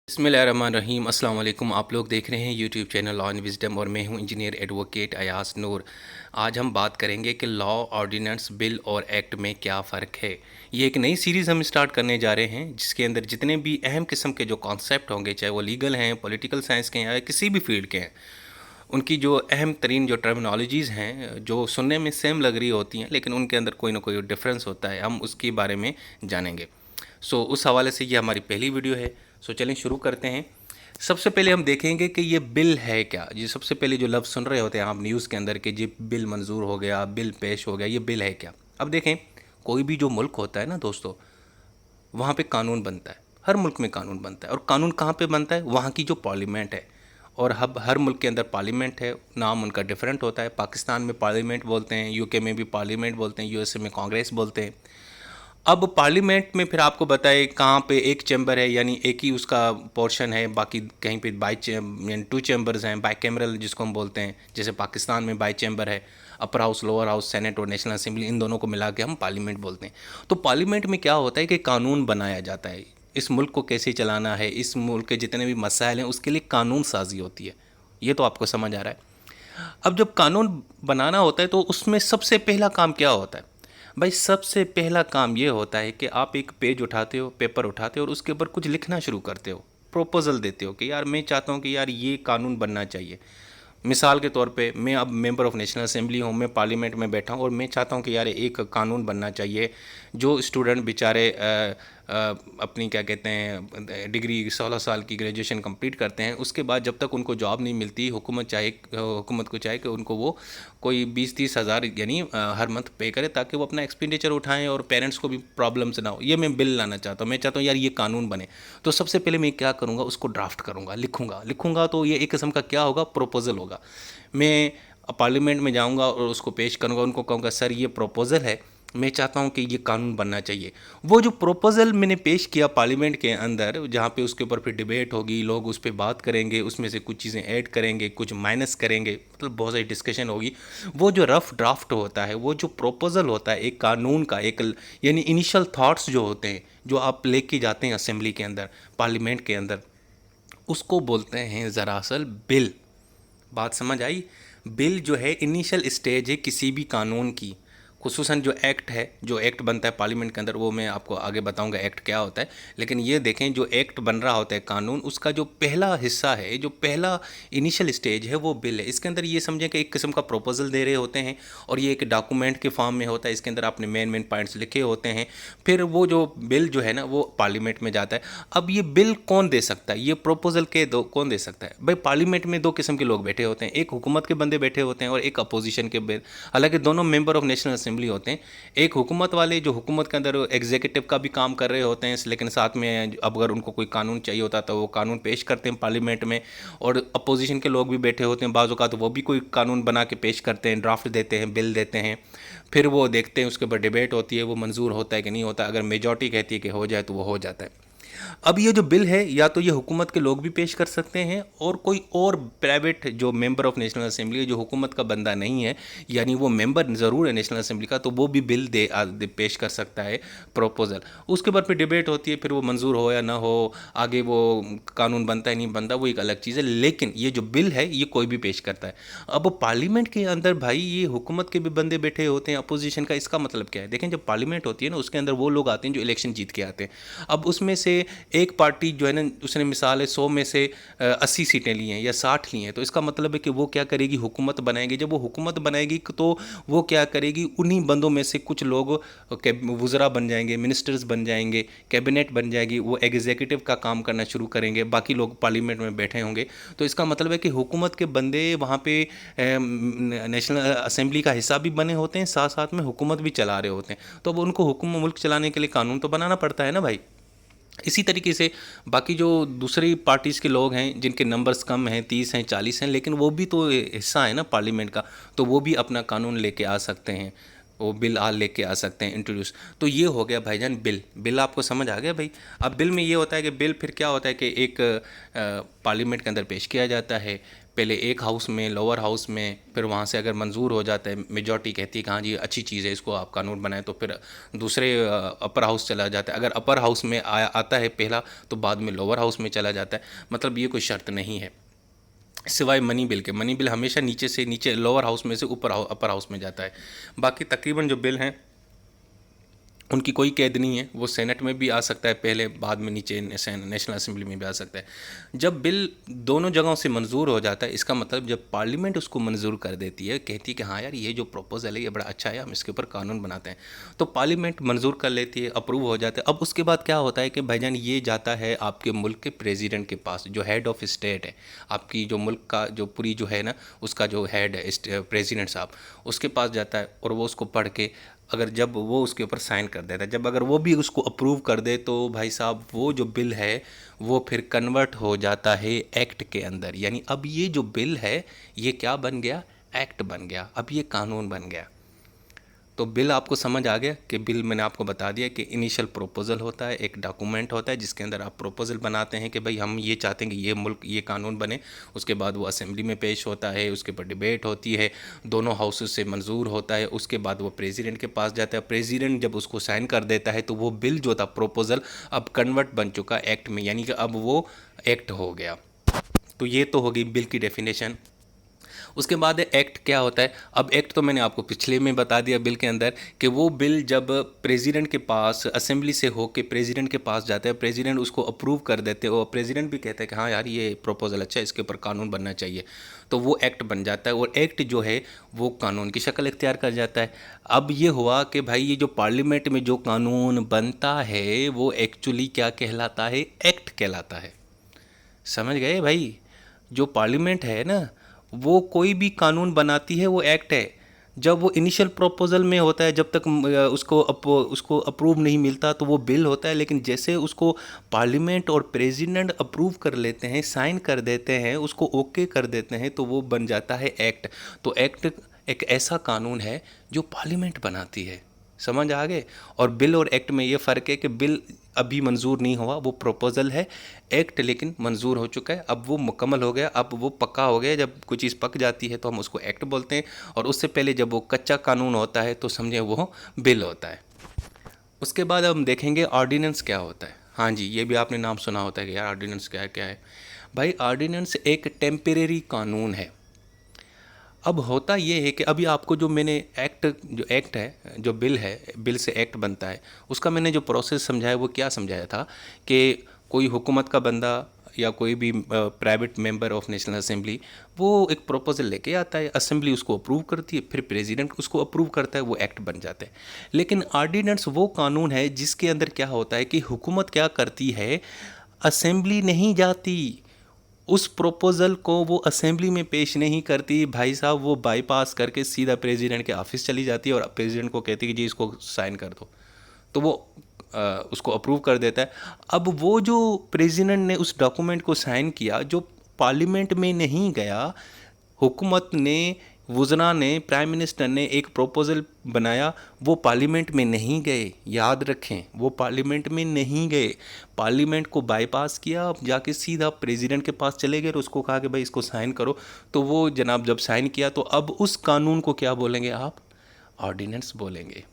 बिस्मिल्लाहिर्रहमानिर्रहीम। अस्सलाम वालेकुम। आप लोग देख रहे हैं YouTube channel law and wisdom और मैं हूं इंजीनियर एडवोकेट अयास नूर। आज हम बात करेंगे कि लॉ, ऑर्डिनेंस, बिल और एक्ट में क्या फ़र्क है। ये एक नई सीरीज़ हम स्टार्ट करने जा रहे हैं जिसके अंदर जितने भी अहम किस्म के जो कॉन्सेप्ट होंगे, चाहे वो लीगल हैं, पॉलिटिकल साइंस के हैं या किसी भी फील्ड के हैं, उनकी जो अहम तरीन जो टर्मिनोलॉजीज़ हैं जो सुनने में सेम लग रही होती हैं लेकिन उनके अंदर कोई ना कोई डिफरेंस होता है, हम उसके बारे में जानेंगे। उस हवाले से ये हमारी पहली वीडियो है। चलें शुरू करते हैं। सबसे पहले हम देखेंगे कि ये बिल है क्या। ये सबसे पहले जो लफ्ज़ सुन रहे होते हैं आप न्यूज़ के अंदर कि जी बिल मंजूर हो गया, बिल पेश हो गया, ये बिल है क्या। अब देखें, कोई भी जो मुल्क होता है ना दोस्तों, वहाँ पे कानून बनता है। हर मुल्क में कानून बनता है। और कानून कहाँ पे बनता है? वहाँ की जो पार्लियामेंट है। और हर मुल्क के अंदर पार्लियामेंट है, नाम उनका डिफरेंट होता है। पाकिस्तान में पार्लियामेंट बोलते हैं, यूके में भी पार्लियामेंट बोलते हैं, यूएसए में कांग्रेस बोलते हैं। अब पार्लियामेंट में फिर आपको बताए कहाँ पे एक चैम्बर है, यानी एक ही उसका पोर्शन है, बाकी कहीं पे यानी टू चैम्बर्स हैं, बाई कैमरल जिसको हम बोलते हैं। जैसे पाकिस्तान में बाई चैम्बर है, upper house, lower house, senate और नेशनल असेंबली, इन दोनों को मिला के हम पार्लियामेंट बोलते हैं। तो पार्लियामेंट में क्या होता है कि कानून बनाया जाता है। इस मुल्क को कैसे चलाना है, इस मुल्क के जितने भी मसाइल हैं उसके लिए कानून साजी होती है। ये तो आपको समझ आ रहा है। अब जब कानून बनाना होता है तो उसमें सबसे पहला काम क्या होता है भाई? सबसे पहला काम ये होता है कि आप एक पेज उठाते हो, पेपर उठाते हो और उसके ऊपर कुछ लिखना शुरू करते हो, प्रपोजल देते हो कि यार मैं चाहता हूँ कि यार ये कानून बनना चाहिए। मिसाल के तौर पे मैं अब मेंबर ऑफ़ नेशनल असेंबली हूँ, मैं पार्लियामेंट में बैठा हूँ और मैं चाहता हूँ कि यार एक कानून बनना चाहिए। जो स्टूडेंट बेचारे अपनी क्या कहते हैं डिग्री 16 साल की ग्रेजुएशन कंप्लीट करते हैं, उसके बाद जब तक उनको जॉब नहीं मिलती, हुकूमत को चाहे कि उनको वो कोई 20-30 हज़ार यानी हर मंथ पे करे ताकि वो अपना एक्सपेंडिचर उठाएं और पेरेंट्स को भी प्रॉब्लम्स ना हो। ये मैं बिल लाना चाहता हूँ। मैं चाहता हूँ यार ये कानून बने। तो सबसे पहले मैं क्या करूँगा, उसको ड्राफ्ट करूँगा, लिखूँगा तो ये एक किस्म का क्या होगा, प्रोपोज़ल होगा। मैं पार्लियामेंट में जाऊंगा और उसको पेश करूंगा, उनको कहूँगा सर ये प्रपोज़ल है, मैं चाहता हूँ कि ये कानून बनना चाहिए। वो जो प्रपोज़ल मैंने पेश किया पार्लियामेंट के अंदर, जहाँ पे उसके ऊपर फिर डिबेट होगी, लोग उस पर बात करेंगे, उसमें से कुछ चीज़ें ऐड करेंगे, कुछ माइनस करेंगे, मतलब बहुत सारी डिस्कशन होगी। वो जो रफ़ ड्राफ्ट होता है, वो जो प्रपोज़ल होता है एक कानून का, एक यानी इनिशियल थाट्स जो होते हैं, जो आप लेके जाते हैं असेंबली के अंदर, पार्लियामेंट के अंदर, उसको बोलते हैं दरअसल बिल। बात समझ आई? बिल जो है इनिशियल स्टेज है किसी भी कानून की। खुसूसन जो एक्ट है, जो एक्ट बनता है पार्लियामेंट के अंदर, वो मैं आपको आगे बताऊंगा एक्ट क्या होता है। लेकिन ये देखें, जो एक्ट बन रहा होता है कानून, उसका जो पहला हिस्सा है, जो पहला इनिशियल स्टेज है, वो बिल है। इसके अंदर ये समझें कि एक किस्म का प्रपोजल दे रहे होते हैं और ये एक डॉक्यूमेंट के फॉर्म में होता है। इसके अंदर आपने मेन पॉइंट्स लिखे होते हैं। फिर वो जो बिल जो है ना, वो पार्लियामेंट में जाता है। अब ये बिल कौन दे सकता है, ये प्रपोजल के दो कौन दे सकता है भाई? पार्लियामेंट में दो किस्म के लोग बैठे होते हैं, एक हुकूमत के बंदे बैठे होते हैं और एक अपोजिशन के। हालांकि दोनों मेंबर ऑफ नेशनल असेंबली होते हैं। एक हुकूमत वाले जो हुकूमत के अंदर एग्जीक्यूटिव का भी काम कर रहे होते हैं, लेकिन साथ में अब अगर उनको कोई कानून चाहिए होता है तो वो कानून पेश करते हैं पार्लियामेंट में। और अपोजिशन के लोग भी बैठे होते हैं बाज़ औक़ात, तो वो भी कोई कानून बना के पेश करते हैं, ड्राफ्ट देते हैं, बिल देते हैं। फिर वो देखते हैं, उसके ऊपर डिबेट होती है, वो मंजूर होता है कि नहीं होता। अगर मेजॉरिटी कहती है कि हो जाए तो वो हो जाता है। अब ये जो बिल है, या तो ये हुकूमत के लोग भी पेश कर सकते हैं और कोई और प्राइवेट जो मेंबर ऑफ नेशनल असेंबली है, जो हुकूमत का बंदा नहीं है, यानी वो मेंबर ज़रूर है नेशनल असेंबली का, तो वो भी बिल पेश कर सकता है, प्रपोजल। उसके बाद फिर डिबेट होती है, फिर वो मंजूर हो या ना हो, आगे वो कानून बनता है नहीं बनता, वो एक अलग चीज़ है। लेकिन ये जो बिल है ये कोई भी पेश करता है। अब पार्लियामेंट के अंदर भाई ये हुकूमत के भी बंदे बैठे होते हैं, अपोजिशन का। इसका मतलब क्या है? देखें, जब पार्लियामेंट होती है ना, उसके अंदर वो लोग आते हैं जो इलेक्शन जीत के आते हैं। अब उसमें से एक पार्टी जो है ना, उसने मिसाल है 100 में से 80 सीटें ली हैं या 60 ली हैं, तो इसका मतलब है कि वो क्या करेगी, हुकूमत बनाएगी। जब वो हुकूमत बनाएगी तो वो क्या करेगी, उन्हीं बंदों में से कुछ लोग वज़रा बन जाएंगे, मिनिस्टर्स बन जाएंगे, कैबिनेट बन जाएगी, वो एग्जीक्यूटिव का काम करना शुरू करेंगे, बाकी लोग पार्लियामेंट में बैठे होंगे। तो इसका मतलब है कि हुकूमत के बंदे वहाँ पे नेशनल असेंबली का हिस्सा भी बने होते हैं, साथ साथ में हुकूमत भी चला रहे होते हैं। तो अब उनको मुल्क चलाने के लिए कानून तो बनाना पड़ता है ना भाई। इसी तरीके से बाकी जो दूसरी पार्टीज़ के लोग हैं, जिनके नंबर्स कम हैं, 30 हैं, 40 हैं, लेकिन वो भी तो हिस्सा है ना पार्लियामेंट का, तो वो भी अपना कानून लेके आ सकते हैं। वो बिल लेके आ सकते हैं इंट्रोड्यूस। तो ये हो गया भाईजान बिल। बिल आपको समझ आ गया भाई। अब बिल में ये होता है कि बिल फिर क्या होता है कि एक पार्लियामेंट के अंदर पेश किया जाता है, पहले एक हाउस में, लोअर हाउस में, फिर वहाँ से अगर मंजूर हो जाता है, मेजॉरिटी कहती है कि हाँ जी अच्छी चीज़ है, इसको आप कानून बनाएं, तो फिर दूसरे अपर हाउस चला जाता है। अगर अपर हाउस में आता है पहला, तो बाद में लोअर हाउस में चला जाता है। मतलब ये कोई शर्त नहीं है, सिवाय मनी बिल के। मनी बिल हमेशा नीचे से नीचे, लोअर हाउस में से ऊपर अपर हाउस में जाता है। बाकी तकरीबन जो बिल हैं उनकी कोई कैद नहीं है, वो सेनेट में भी आ सकता है पहले, बाद में नीचे नेशनल असेंबली में भी आ सकता है। जब बिल दोनों जगहों से मंजूर हो जाता है, इसका मतलब जब पार्लियामेंट उसको मंजूर कर देती है, कहती है कि हाँ यार ये जो प्रोपोजल है ये बड़ा अच्छा है, हम इसके ऊपर कानून बनाते हैं, तो पार्लियामेंट मंजूर कर लेती है, अप्रूव हो जाता है। अब उसके बाद क्या होता है कि भाईजान ये जाता है आपके मुल्क के प्रेसिडेंट के पास, जो हेड ऑफ स्टेट है, आपकी जो मुल्क का जो पूरी जो है ना, उसका जो हेड है प्रेसिडेंट साहब, उसके पास जाता है और वो उसको पढ़ के, अगर जब वो उसके ऊपर साइन कर देता है, जब अगर वो भी उसको अप्रूव कर दे, तो भाई साहब वो जो बिल है वो फिर कन्वर्ट हो जाता है एक्ट के अंदर। यानी अब ये जो बिल है ये क्या बन गया? एक्ट बन गया, अब ये कानून बन गया। तो बिल आपको समझ आ गया कि बिल मैंने आपको बता दिया कि इनिशियल प्रोपोज़ल होता है, एक डॉक्यूमेंट होता है जिसके अंदर आप प्रोपोज़ल बनाते हैं कि भाई हम ये चाहते हैं कि ये मुल्क ये कानून बने। उसके बाद वो असेंबली में पेश होता है, उसके ऊपर डिबेट होती है, दोनों हाउसेस से मंजूर होता है, उसके बाद वो प्रेसिडेंट के पास जाता है। प्रेसिडेंट जब उसको साइन कर देता है तो वो बिल जो था प्रोपोज़ल अब कन्वर्ट बन चुका एक्ट में, यानी कि अब वो एक्ट हो गया। तो ये तो हो गई बिल की डेफिनेशन। उसके बाद एक्ट क्या होता है? अब एक्ट तो मैंने आपको पिछले में बता दिया बिल के अंदर, कि वो बिल जब प्रेसिडेंट के पास, असेंबली से होके प्रेसिडेंट के पास जाता है, प्रेसिडेंट उसको अप्रूव कर देते हैं और प्रेसिडेंट भी कहता है कि हाँ यार ये प्रोपोजल अच्छा है, इसके ऊपर कानून बनना चाहिए, तो वो एक्ट बन जाता है और एक्ट जो है वो कानून की शक्ल इख्तियार कर जाता है। अब ये हुआ कि भाई ये जो पार्लियामेंट में जो कानून बनता है वो एक्चुअली क्या कहलाता है? एक्ट कहलाता है। समझ गए भाई? जो पार्लियामेंट है ना, वो कोई भी कानून बनाती है वो एक्ट है। जब वो इनिशियल प्रोपोज़ल में होता है, जब तक उसको अप्रूव नहीं मिलता तो वो बिल होता है, लेकिन जैसे उसको पार्लियामेंट और प्रेसिडेंट अप्रूव कर लेते हैं, साइन कर देते हैं, उसको ओके कर देते हैं, तो वो बन जाता है एक्ट। तो एक्ट एक ऐसा कानून है जो पार्लियामेंट बनाती है। समझ आ गए? और बिल और एक्ट में ये फ़र्क है कि बिल अभी मंजूर नहीं हुआ, वो प्रोपोज़ल है। एक्ट लेकिन मंजूर हो चुका है, अब वो मुकम्मल हो गया, अब वो पक्का हो गया। जब कोई चीज़ पक जाती है तो हम उसको एक्ट बोलते हैं, और उससे पहले जब वो कच्चा कानून होता है तो समझे वो बिल होता है। उसके बाद हम देखेंगे ऑर्डिनेंस क्या होता है। हाँ जी, ये भी आपने नाम सुना होता है कि यार ऑर्डिनेंस क्या है। भाई ऑर्डिनेंस एक टेम्परेरी कानून है। अब होता ये है कि अभी आपको जो मैंने एक्ट है, जो बिल है, बिल से एक्ट बनता है, उसका मैंने जो प्रोसेस समझाया वो क्या समझाया था कि कोई हुकूमत का बंदा या कोई भी private member of national assembly वो एक प्रोपोज़ल लेके आता है, असेंबली उसको अप्रूव करती है, फिर प्रेसिडेंट उसको अप्रूव करता है, वो एक्ट बन जाता है। लेकिन ऑर्डिनेंस वो कानून है जिसके अंदर क्या होता है कि हुकूमत क्या करती है, असेंबली नहीं जाती, उस प्रोपोज़ल को वो असेंबली में पेश नहीं करती भाई साहब, वो बाईपास करके सीधा प्रेसिडेंट के ऑफिस चली जाती है और प्रेसिडेंट को कहती है कि जी इसको साइन कर दो, तो वो उसको अप्रूव कर देता है। अब वो जो प्रेसिडेंट ने उस डॉक्यूमेंट को साइन किया, जो पार्लियामेंट में नहीं गया, हुकूमत ने, वुज़रा ने, प्राइम मिनिस्टर ने एक प्रोपोज़ल बनाया, वो पार्लियामेंट में नहीं गए। याद रखें, वो पार्लियामेंट में नहीं गए, पार्लियामेंट को बाईपास किया, अब जाके सीधा प्रेसिडेंट के पास चले गए और उसको कहा कि भाई इसको साइन करो। तो वो जनाब जब साइन किया तो अब उस कानून को क्या बोलेंगे आप? ऑर्डिनेंस बोलेंगे।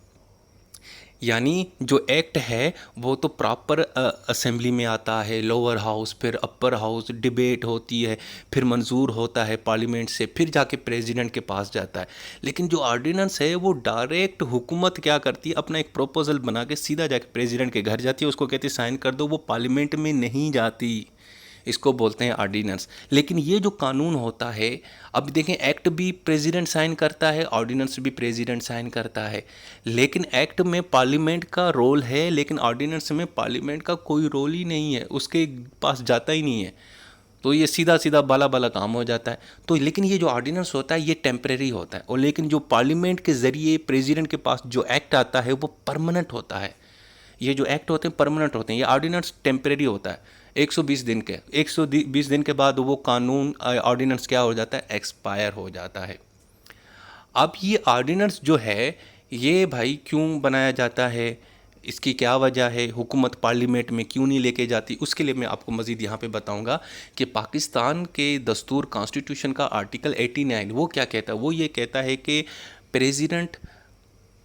यानी जो एक्ट है वो तो प्रॉपर असेंबली में आता है, लोअर हाउस, फिर अपर हाउस, डिबेट होती है, फिर मंजूर होता है पार्लियामेंट से, फिर जाके प्रेसिडेंट के पास जाता है। लेकिन जो ऑर्डिनेंस है वो डायरेक्ट हुकूमत क्या करती है, अपना एक प्रोपोज़ल बना के सीधा जाके प्रेसिडेंट के घर जाती है, उसको कहती है साइन कर दो, वो पार्लियामेंट में नहीं जाती। इसको बोलते हैं ऑर्डिनेंस। लेकिन ये जो कानून होता है, अब देखें एक्ट भी प्रेसिडेंट साइन करता है, ऑर्डिनेंस भी प्रेसिडेंट साइन करता है, लेकिन एक्ट में पार्लियामेंट का रोल है, लेकिन ऑर्डिनेंस में पार्लियामेंट का कोई रोल ही नहीं है, उसके पास जाता ही नहीं है। तो ये सीधा सीधा बाला बाला काम हो जाता है। तो लेकिन ये जो ऑर्डिनेंस होता है ये टेम्परेरी होता है, और लेकिन जो पार्लियामेंट के ज़रिए प्रेसिडेंट के पास जो एक्ट आता है वो परमानेंट होता है। ये जो एक्ट होते हैं परमानेंट होते हैं, ये ऑर्डिनेंस टेम्परेरी होता है। 120 दिन के 120 दिन के बाद वो कानून ऑर्डिनेंस क्या हो जाता है? एक्सपायर हो जाता है। अब ये ऑर्डिनेंस जो है ये भाई क्यों बनाया जाता है, इसकी क्या वजह है, हुकूमत पार्लियामेंट में क्यों नहीं लेके जाती, उसके लिए मैं आपको मज़ीद यहाँ पे बताऊँगा कि पाकिस्तान के दस्तूर कॉन्स्टिट्यूशन का आर्टिकल 89 वो क्या कहता है। वो ये कहता है कि प्रेसिडेंट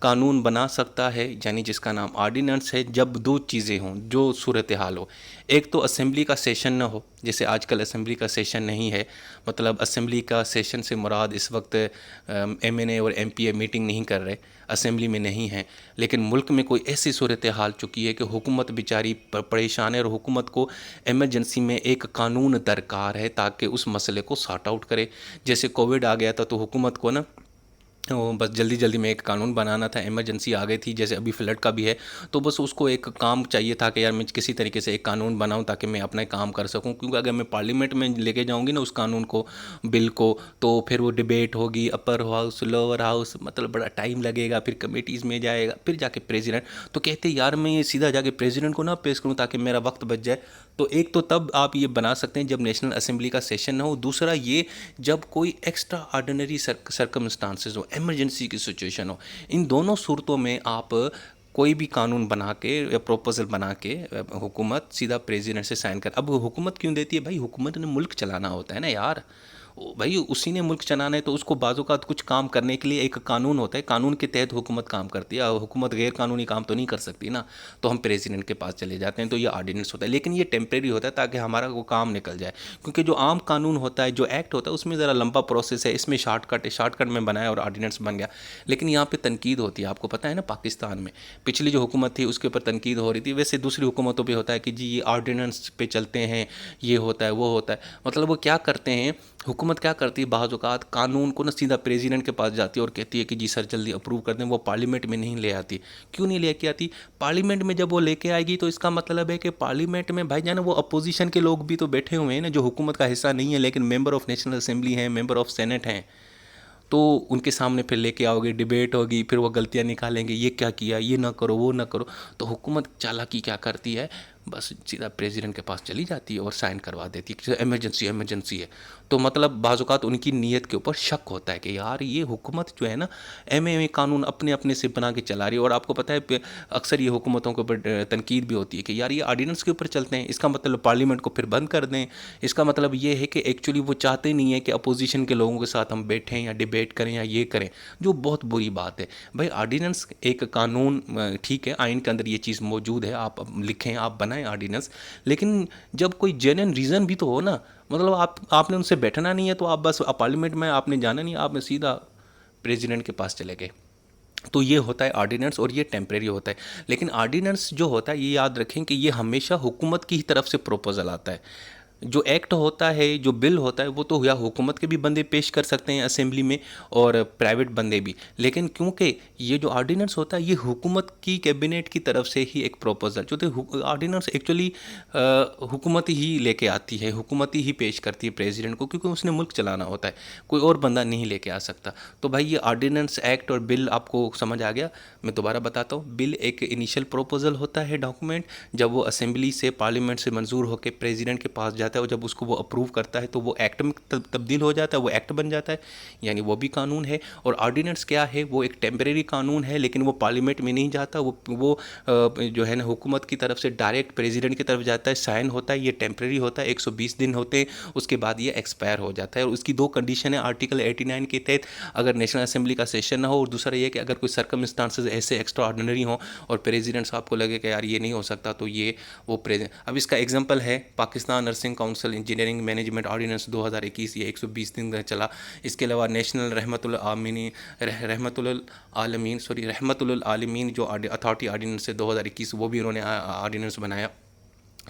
कानून बना सकता है, यानी जिसका नाम ऑर्डिनेंस है, जब दो चीज़ें हों, जो सूरत हाल हो। एक तो असेंबली का सेशन ना हो, जैसे आजकल असेंबली का सेशन नहीं है, मतलब असेंबली का सेशन से मुराद इस वक्त एमएनए और एमपीए मीटिंग नहीं कर रहे, असेंबली में नहीं है। लेकिन मुल्क में कोई ऐसी सूरत हाल चुकी है कि हुकूमत बेचारी परेशान है और हुकूमत को एमरजेंसी में एक कानून दरकार है ताकि उस मसले को सॉर्ट आउट करे। जैसे कोविड आ गया था तो हुकूमत को ना वो बस जल्दी जल्दी में एक कानून बनाना था, इमरजेंसी आ गई थी, जैसे अभी फ्लड का भी है, तो बस उसको एक काम चाहिए था कि यार मैं किसी तरीके से एक कानून बनाऊं ताकि मैं अपना काम कर सकूं। क्योंकि अगर मैं पार्लियामेंट में लेके जाऊंगी ना उस कानून को, बिल को, तो फिर वो डिबेट होगी अपर हाउस लोअर हाउस, मतलब बड़ा टाइम लगेगा, फिर कमेटीज़ में जाएगा, फिर जाके प्रेसिडेंट। तो कहते यार मैं ये सीधा जाके प्रेसिडेंट को ना पेश करूँ ताकि मेरा वक्त बच जाए। तो एक तो तब आप ये बना सकते हैं जब नेशनल असेंबली का सेशन ना हो, दूसरा ये जब कोई एक्स्ट्रा ऑर्डिनरी सर्कमस्टांसेस हो, इमरजेंसी की सिचुएशन हो। इन दोनों सूरतों में आप कोई भी कानून बना के या प्रोपोज़ल बना के हुकूमत सीधा प्रेसिडेंट से साइन कर। अब हुकूमत क्यों देती है भाई, हुकूमत ने मुल्क चलाना होता है ना यार, भाई उसी ने मुल्क चलाना है, तो उसको बाज़-औक़ात कुछ काम करने के लिए एक कानून होता है, कानून के तहत हुकूमत काम करती है। हुकूमत गैर कानूनी काम तो नहीं कर सकती ना, तो हम प्रेसिडेंट के पास चले जाते हैं, तो ये ऑर्डिनेंस होता है। लेकिन ये टेम्परेरी होता है ताकि हमारा वो काम निकल जाए, क्योंकि जो आम कानून होता है, जो एक्ट होता है, उसमें ज़रा लंबा प्रोसेस है, इसमें शॉर्टकट है, शॉर्टकट में बनाया और ऑर्डिनेंस बन गया। लेकिन यहाँ पे तनकीद होती है, आपको पता है ना, पाकिस्तान में पिछली जो हुकूमत थी उसके ऊपर तनकीद हो रही थी। वैसे दूसरी हुकूमतों पे होता है कि जी ये ऑर्डिनेंस पे चलते हैं, ये होता है वो होता है। मतलब वो क्या करते हैं, हुकूमत क्या करती है, बाज़ औक़ात कानून को ना सीधा प्रेसिडेंट के पास जाती है और कहती है कि जी सर जल्दी अप्रूव कर दें। वो पार्लियामेंट में नहीं ले आती। क्यों नहीं लेके आती? पार्लियामेंट में जब वो लेके आएगी तो इसका मतलब है कि पार्लियामेंट में भाई जान वो अपोजिशन के लोग भी तो बैठे हुए हैं ना, जो हुकूमत का हिस्सा नहीं है लेकिन मेंबर ऑफ नेशनल असेंबली हैं, मेंबर ऑफ सेनेट हैं। तो उनके सामने फिर लेके आओगे, डिबेट होगी, फिर वो गलतियाँ निकालेंगे, ये क्या किया, ये ना करो, वो ना करो। तो हुकूमत चालाकी क्या करती है, बस सीधा प्रेसिडेंट के पास चली जाती है और साइन करवा देती है कि इमरजेंसी इमरजेंसी है। तो मतलब बाज़ औक़ात उनकी नीयत के ऊपर शक होता है कि यार ये हुकूमत जो है ना, एम कानून अपने अपने से बना के चला रही है। और आपको पता है अक्सर ये हुकूमतों के ऊपर तनकीद भी होती है कि यार ये ऑर्डिनेंस के ऊपर चलते हैं, इसका मतलब पार्लियामेंट को फिर बंद कर दें। इसका मतलब ये है कि एक्चुअली वो चाहते नहीं है कि अपोजिशन के लोगों के साथ हम बैठें या डिबेट करें या ये करें, जो बहुत बुरी बात है। भाई ऑर्डिनेंस एक कानून, ठीक है, आइन के अंदर ये चीज़ मौजूद है, आप लिखें, आप बनाएं ऑर्डिनेंस, लेकिन जब कोई जेन्युइन रीज़न भी तो हो ना। मतलब आपने उनसे बैठना नहीं है तो आप बस पार्लियामेंट में आपने जाना नहीं, आपने सीधा प्रेसिडेंट के पास चले गए। तो ये होता है ऑर्डिनेंस, और ये टेम्परेरी होता है। लेकिन ऑर्डिनेंस जो होता है, ये याद रखें कि ये हमेशा हुकूमत की ही तरफ से प्रोपोज़ल आता है। जो एक्ट होता है, जो बिल होता है, वो तो या हुकूमत के भी बंदे पेश कर सकते हैं असेंबली में और प्राइवेट बंदे भी। लेकिन क्योंकि ये जो ऑर्डिनेंस होता है ये हुकूमत की कैबिनेट की तरफ से ही एक प्रोपोज़ल, जो तो ऑर्डिनेंस एक्चुअली हुकूमत ही लेके आती है, हुकूमत ही पेश करती है प्रेसिडेंट को, क्योंकि उसने मुल्क चलाना होता है, कोई और बंदा नहीं लेके आ सकता। तो भाई ये ऑर्डिनेंस, एक्ट और बिल आपको समझ आ गया। मैं दोबारा बताता हूँ, बिल एक इनिशियल प्रोपोज़ल होता है, डॉक्यूमेंट, जब वो असेंबली से, पार्लियामेंट से मंजूर होकर प्रेसिडेंट के पास जाता है और जब उसको वो अप्रूव करता है तो वो एक्ट में तब्दील हो जाता है, वो एक्ट बन जाता है, यानी वो भी कानून है। और ऑर्डिनेंस क्या है, वो एक टेम्परेरी कानून है, लेकिन वो पार्लियामेंट में नहीं जाता, वो जो है ना हुकूमत की तरफ से डायरेक्ट प्रेसिडेंट की तरफ जाता है, साइन होता है, ये टेम्परेरी होता है, 120 दिन होते हैं, उसके बाद ये एक्सपायर हो जाता है। और उसकी दो कंडीशन है आर्टिकल 89 के तहत, अगर नेशनल असेंबली का सेशन ना हो, और दूसरा ये कि अगर कोई सर्कमस्टांसेस ऐसे एक्स्ट्रा ऑर्डिनरी हों और प्रेसिडेंट साहब को लगे कि यार ये नहीं हो सकता, तो ये वो प्रेसिडेंट। अब इसका एग्जांपल है Pakistan nursing council engineering management ordinance 2021, ये 120 दिन का चला। इसके अलावा नेशनल रहमतुल आलमीन जो अथॉरिटी ऑर्डिनेंस है 2021, वो भी उन्होंने ऑर्डिनेंस बनाया,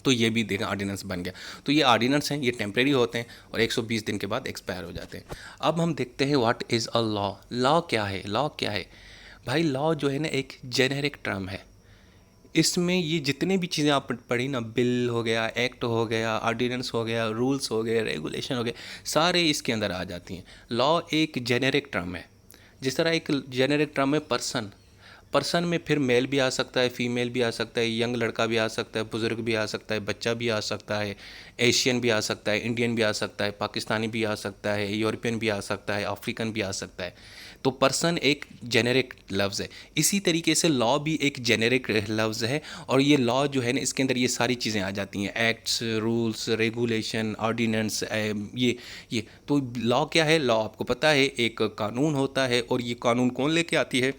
तो ये भी देखा ऑर्डिनेंस बन गया। तो ये ऑर्डिनेंस हैं, ये टेम्परेरी होते हैं और 120 दिन के बाद एक्सपायर हो जाते हैं। अब हम देखते हैं what is a law. Law क्या है? लॉ क्या है भाई? लॉ जो है ना एक जेनेरिक टर्म है। इसमें ये जितने भी चीज़ें आप पढ़ी ना, बिल हो गया, एक्ट हो गया, ऑर्डिनेंस हो गया, रूल्स हो गए, रेगुलेशन हो गए, सारे इसके अंदर आ जाती हैं। लॉ एक जेनेरिक टर्म है। जिस तरह एक जेनेरिक टर्म है पर्सन, पर्सन में फिर मेल भी आ सकता है, फीमेल भी आ सकता है, यंग लड़का भी आ सकता है, बुज़ुर्ग भी आ सकता है, बच्चा भी आ सकता है, एशियन भी आ सकता है, इंडियन भी आ सकता है, पाकिस्तानी भी आ सकता है, यूरोपियन भी आ सकता है, अफ्रीकन भी आ सकता है। तो पर्सन एक जेनेरिक लफ्ज़ है, इसी तरीके से लॉ भी एक जेनेरिक लफ्ज़ है। और ये लॉ जो है ना, इसके अंदर ये सारी चीज़ें आ जाती हैं, एक्ट्स, रूल्स, रेगुलेशन, ऑर्डिनेंस, ये तो लॉ क्या है? लॉ आपको पता है एक कानून होता है, और ये कानून कौन लेके आती है?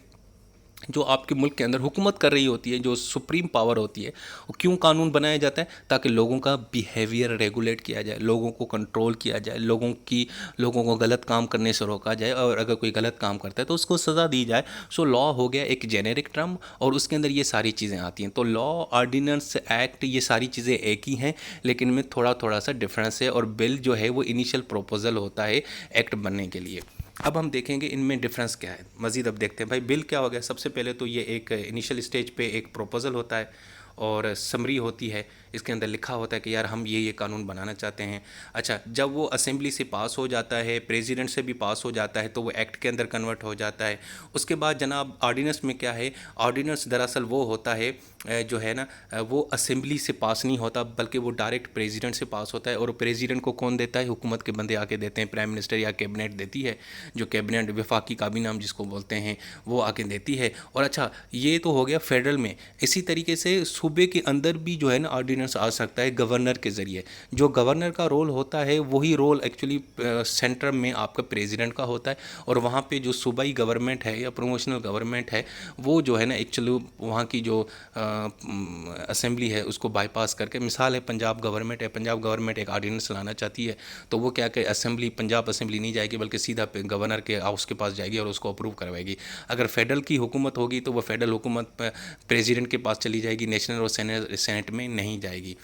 जो आपके मुल्क के अंदर हुकूमत कर रही होती है, जो सुप्रीम पावर होती है। वो क्यों कानून बनाया जाता है? ताकि लोगों का बिहेवियर रेगुलेट किया जाए, लोगों को कंट्रोल किया जाए, लोगों को गलत काम करने से रोका जाए, और अगर कोई गलत काम करता है तो उसको सज़ा दी जाए। सो लॉ हो गया एक जेनेरिक टर्म, और उसके अंदर ये सारी चीज़ें आती हैं। तो लॉ, ऑर्डिनेंस, एक्ट, ये सारी चीज़ें एक ही हैं, लेकिन में थोड़ा थोड़ा सा डिफरेंस है। और बिल जो है वो इनिशियल प्रोपोज़ल होता है एक्ट बनने के लिए। अब हम देखेंगे इनमें डिफरेंस क्या है मज़ीद। अब देखते हैं भाई बिल क्या हो गया। सबसे पहले तो ये एक इनिशियल स्टेज पे एक प्रोपोज़ल होता है, और समरी होती है, इसके अंदर लिखा होता है कि यार हम ये कानून बनाना चाहते हैं। अच्छा, जब वो असेंबली से पास हो जाता है, प्रेसिडेंट से भी पास हो जाता है, तो वो एक्ट के अंदर कन्वर्ट हो जाता है। उसके बाद जनाब ऑर्डिनेंस में क्या है? ऑर्डिनेंस दरअसल वो होता है जो है ना, वो असेंबली से पास नहीं होता, बल्कि वो डायरेक्ट प्रेसिडेंट से पास होता है। और प्रेसिडेंट को कौन देता है? हुकूमत के बंदे आके देते हैं, प्राइम मिनिस्टर या कैबिनेट देती है, जो कैबिनेट वफाकी काबीना हम जिसको बोलते हैं, वो आके देती है। और अच्छा, ये तो हो गया फेडरल में। इसी तरीके से सूबे के अंदर भी जो है ना ऑर्डिनेंस आ सकता है गवर्नर के ज़रिए। जो गवर्नर का रोल होता है वही रोल एक्चुअली सेंटर में आपका प्रेसिडेंट का होता है। और वहाँ पे जो सूबाई गवर्नमेंट है या प्रोमोशनल गवर्नमेंट है, वो जो है ना एक्चुअली वहाँ की जो असेंबली है उसको बाईपास करके, मिसाल है पंजाब गवर्नमेंट है, पंजाब गवर्नमेंट एक ऑर्डिनेंस लाना चाहती है, तो वो क्या कि असेंबली, पंजाब असेंबली नहीं जाएगी, बल्कि सीधा गवर्नर के हाउस के पास जाएगी और उसको अप्रूव करवाएगी। अगर फेडरल की हुकूमत होगी तो वो फेडरल हुकूमत प्रेसिडेंट के पास चली जाएगी, नेशनल और सेनेट में नहीं जाएगी।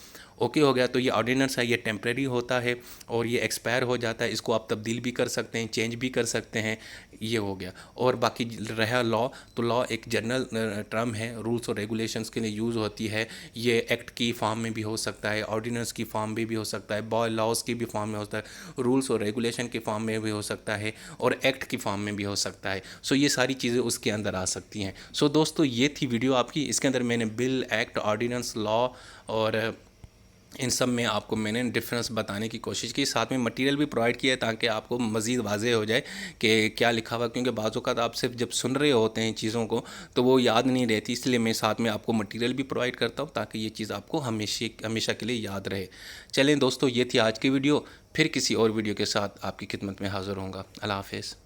ओके हो गया। तो ये ऑर्डिनेंस है, ये टेम्प्रेरी होता है और ये एक्सपायर हो जाता है। इसको आप तब्दील भी कर सकते हैं, चेंज भी कर सकते हैं। ये हो गया। और बाकी रहा लॉ, तो लॉ एक जनरल टर्म है, रूल्स और रेगुलेशंस के लिए यूज़ होती है। ये एक्ट की फॉर्म में भी हो सकता है, ऑर्डिनेंस की फॉर्म में भी हो सकता है, बाय लॉज की भी फॉर्म में होता है, रूल्स और रेगुलेशन की फॉर्म में भी हो सकता है, और एक्ट की फॉर्म में भी हो सकता है। सो ये सारी चीज़ें उसके अंदर आ सकती हैं। सो दोस्तों, ये थी वीडियो आपकी। इसके अंदर मैंने बिल, एक्ट, ऑर्डिनेंस, लॉ और इन सब में आपको मैंने डिफरेंस बताने की कोशिश की। साथ में मटेरियल भी प्रोवाइड किया है ताकि आपको मज़ीद वाज़ेह हो जाए कि क्या लिखा हुआ, क्योंकि बाज़ औक़ात आप सिर्फ जब सुन रहे होते हैं चीज़ों को तो वो याद नहीं रहती। इसलिए मैं साथ में आपको मटेरियल भी प्रोवाइड करता हूँ ताकि ये चीज़ आपको हमेशा के लिए याद रहे। चलें दोस्तों, ये थी आज की वीडियो। फिर किसी और वीडियो के साथ आपकी खिदमत में हाज़िर होऊंगा। अल्लाह हाफ़िज़।